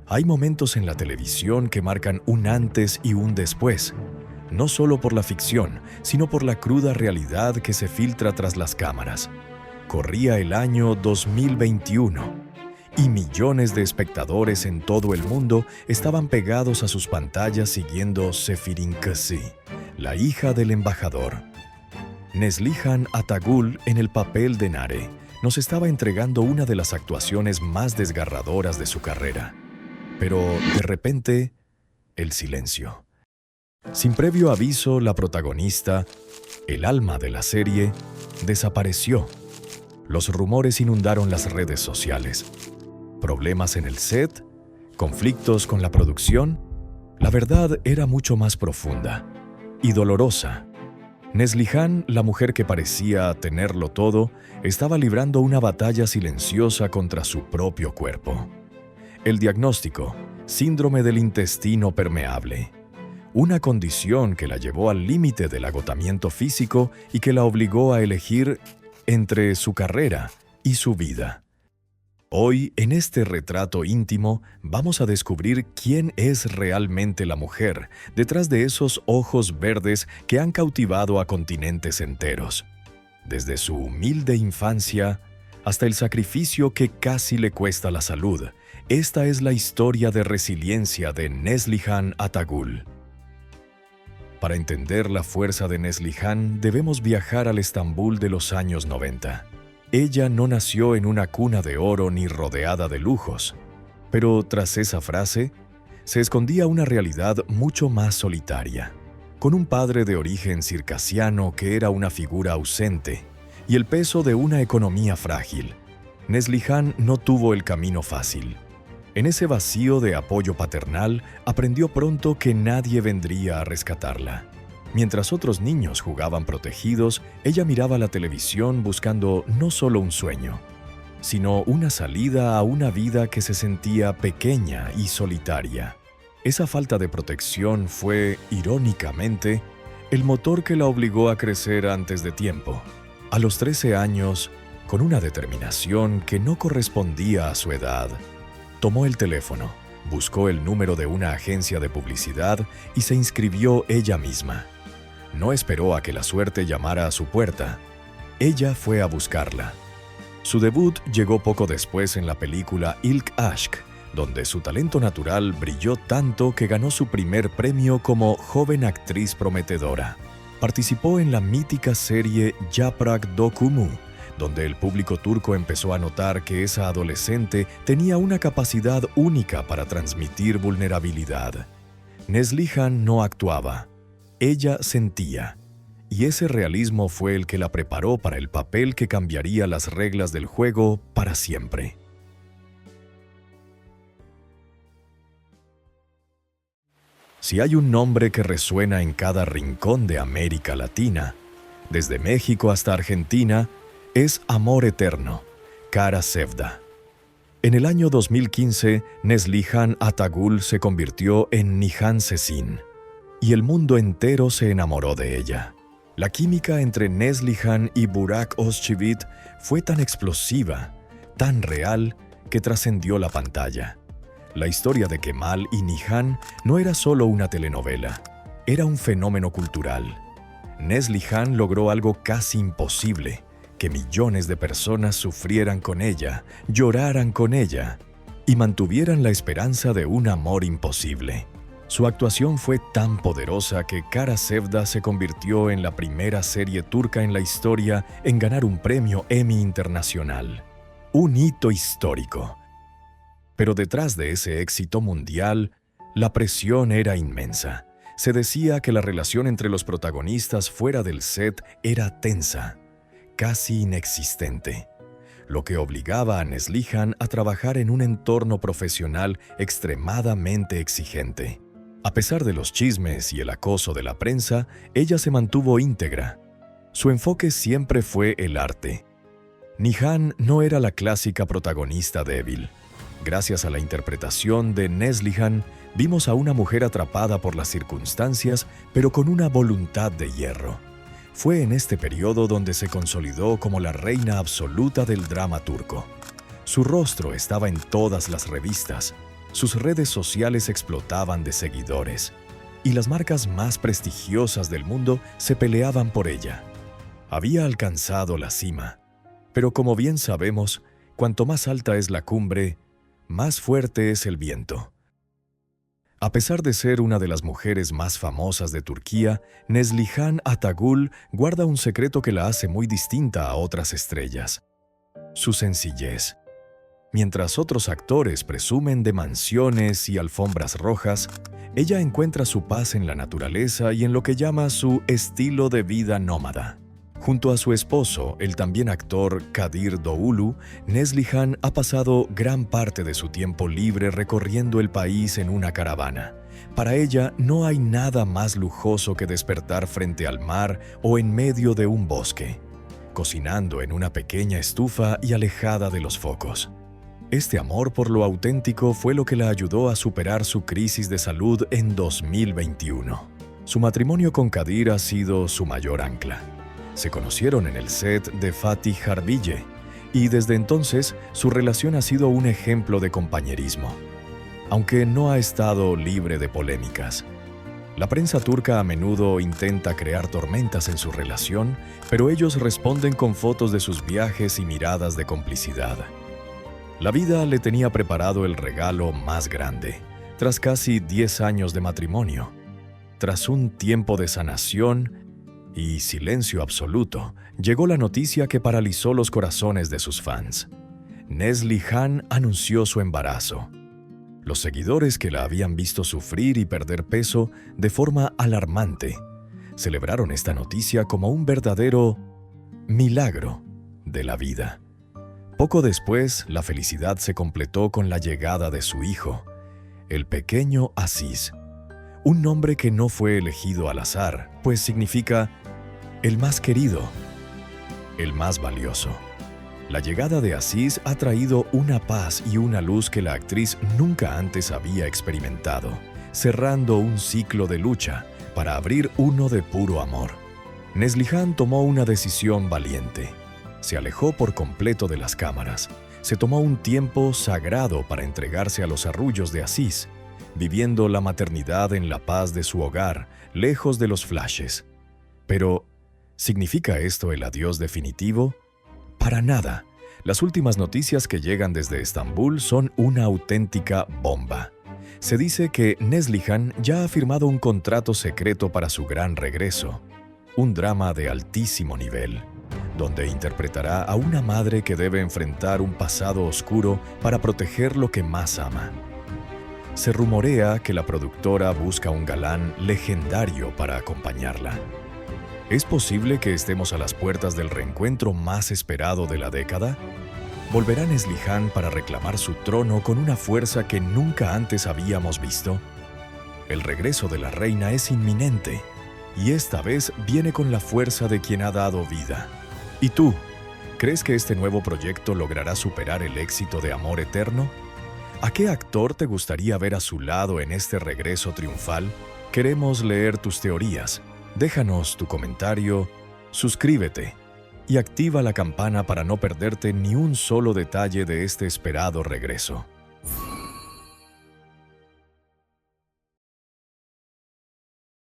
Hay momentos en la televisión que marcan un antes y un después, no solo por la ficción, sino por la cruda realidad que se filtra tras las cámaras. Corría el año 2021 y millones de espectadores en todo el mundo estaban pegados a sus pantallas siguiendo Sefirin Kızı, la hija del embajador. Neslihan Atagül, en el papel de Nare, nos estaba entregando una de las actuaciones más desgarradoras de su carrera. Pero, de repente, el silencio. Sin previo aviso, la protagonista, el alma de la serie, desapareció. Los rumores inundaron las redes sociales. Problemas en el set, conflictos con la producción. La verdad era mucho más profunda y dolorosa. Neslihan, la mujer que parecía tenerlo todo, estaba librando una batalla silenciosa contra su propio cuerpo. El diagnóstico: síndrome del intestino permeable. Una condición que la llevó al límite del agotamiento físico y que la obligó a elegir entre su carrera y su vida. Hoy, en este retrato íntimo, vamos a descubrir quién es realmente la mujer detrás de esos ojos verdes que han cautivado a continentes enteros. Desde su humilde infancia hasta el sacrificio que casi le cuesta la salud, esta es la historia de resiliencia de Neslihan Atagül. Para entender la fuerza de Neslihan, debemos viajar al Estambul de los años 90. Ella no nació en una cuna de oro ni rodeada de lujos, pero tras esa frase se escondía una realidad mucho más solitaria, con un padre de origen circasiano que era una figura ausente y el peso de una economía frágil. Neslihan no tuvo el camino fácil. En ese vacío de apoyo paternal, aprendió pronto que nadie vendría a rescatarla. Mientras otros niños jugaban protegidos, ella miraba la televisión buscando no solo un sueño, sino una salida a una vida que se sentía pequeña y solitaria. Esa falta de protección fue, irónicamente, el motor que la obligó a crecer antes de tiempo. A los 13 años, con una determinación que no correspondía a su edad, tomó el teléfono, buscó el número de una agencia de publicidad y se inscribió ella misma. No esperó a que la suerte llamara a su puerta. Ella fue a buscarla. Su debut llegó poco después en la película İlk Aşk, donde su talento natural brilló tanto que ganó su primer premio como joven actriz prometedora. Participó en la mítica serie Yaprak Dökümü, donde el público turco empezó a notar que esa adolescente tenía una capacidad única para transmitir vulnerabilidad. Neslihan no actuaba, ella sentía, y ese realismo fue el que la preparó para el papel que cambiaría las reglas del juego para siempre. Si hay un nombre que resuena en cada rincón de América Latina, desde México hasta Argentina, es Amor Eterno, Kara Sevda. En el año 2015, Neslihan Atagül se convirtió en Nihan Sesin, y el mundo entero se enamoró de ella. La química entre Neslihan y Burak Özçivit fue tan explosiva, tan real, que trascendió la pantalla. La historia de Kemal y Nihan no era solo una telenovela, era un fenómeno cultural. Neslihan logró algo casi imposible: que millones de personas sufrieran con ella, lloraran con ella y mantuvieran la esperanza de un amor imposible. Su actuación fue tan poderosa que Kara Sevda se convirtió en la primera serie turca en la historia en ganar un premio Emmy internacional. Un hito histórico. Pero detrás de ese éxito mundial, la presión era inmensa. Se decía que la relación entre los protagonistas fuera del set era tensa, casi inexistente, lo que obligaba a Neslihan a trabajar en un entorno profesional extremadamente exigente. A pesar de los chismes y el acoso de la prensa, ella se mantuvo íntegra. Su enfoque siempre fue el arte. Nihan no era la clásica protagonista débil. Gracias a la interpretación de Neslihan, vimos a una mujer atrapada por las circunstancias, pero con una voluntad de hierro. Fue en este periodo donde se consolidó como la reina absoluta del drama turco. Su rostro estaba en todas las revistas. sus redes sociales explotaban de seguidores, y las marcas más prestigiosas del mundo se peleaban por ella. Había alcanzado la cima, pero como bien sabemos, cuanto más alta es la cumbre, más fuerte es el viento. A pesar de ser una de las mujeres más famosas de Turquía, Neslihan Atagul guarda un secreto que la hace muy distinta a otras estrellas: su sencillez. Mientras otros actores presumen de mansiones y alfombras rojas, ella encuentra su paz en la naturaleza y en lo que llama su estilo de vida nómada. Junto a su esposo, el también actor Kadir Doğulu, Neslihan ha pasado gran parte de su tiempo libre recorriendo el país en una caravana. Para ella no hay nada más lujoso que despertar frente al mar o en medio de un bosque, cocinando en una pequeña estufa y alejada de los focos. Este amor por lo auténtico fue lo que la ayudó a superar su crisis de salud en 2021. Su matrimonio con Kadir ha sido su mayor ancla. Se conocieron en el set de Fatih Harbiye y desde entonces su relación ha sido un ejemplo de compañerismo, aunque no ha estado libre de polémicas. La prensa turca a menudo intenta crear tormentas en su relación, pero ellos responden con fotos de sus viajes y miradas de complicidad. La vida le tenía preparado el regalo más grande, tras casi 10 años de matrimonio. Tras un tiempo de sanación y silencio absoluto, llegó la noticia que paralizó los corazones de sus fans. Neslihan anunció su embarazo. Los seguidores que la habían visto sufrir y perder peso de forma alarmante celebraron esta noticia como un verdadero milagro de la vida. Poco después, la felicidad se completó con la llegada de su hijo, el pequeño Aziz, un nombre que no fue elegido al azar, pues significa el más querido, el más valioso. La llegada de Aziz ha traído una paz y una luz que la actriz nunca antes había experimentado, cerrando un ciclo de lucha para abrir uno de puro amor. Neslihan tomó una decisión valiente. Se alejó por completo de las cámaras. Se tomó un tiempo sagrado para entregarse a los arrullos de Aziz, viviendo la maternidad en la paz de su hogar, lejos de los flashes. Pero, ¿significa esto el adiós definitivo? Para nada. Las últimas noticias que llegan desde Estambul son una auténtica bomba. Se dice que Neslihan ya ha firmado un contrato secreto para su gran regreso, un drama de altísimo nivel, donde interpretará a una madre que debe enfrentar un pasado oscuro para proteger lo que más ama. Se rumorea que la productora busca un galán legendario para acompañarla. ¿Es posible que estemos a las puertas del reencuentro más esperado de la década? ¿Volverá Neslihan para reclamar su trono con una fuerza que nunca antes habíamos visto? El regreso de la reina es inminente, y esta vez viene con la fuerza de quien ha dado vida. ¿Y tú? ¿Crees que este nuevo proyecto logrará superar el éxito de Amor Eterno? ¿A qué actor te gustaría ver a su lado en este regreso triunfal? Queremos leer tus teorías. Déjanos tu comentario, suscríbete y activa la campana para no perderte ni un solo detalle de este esperado regreso.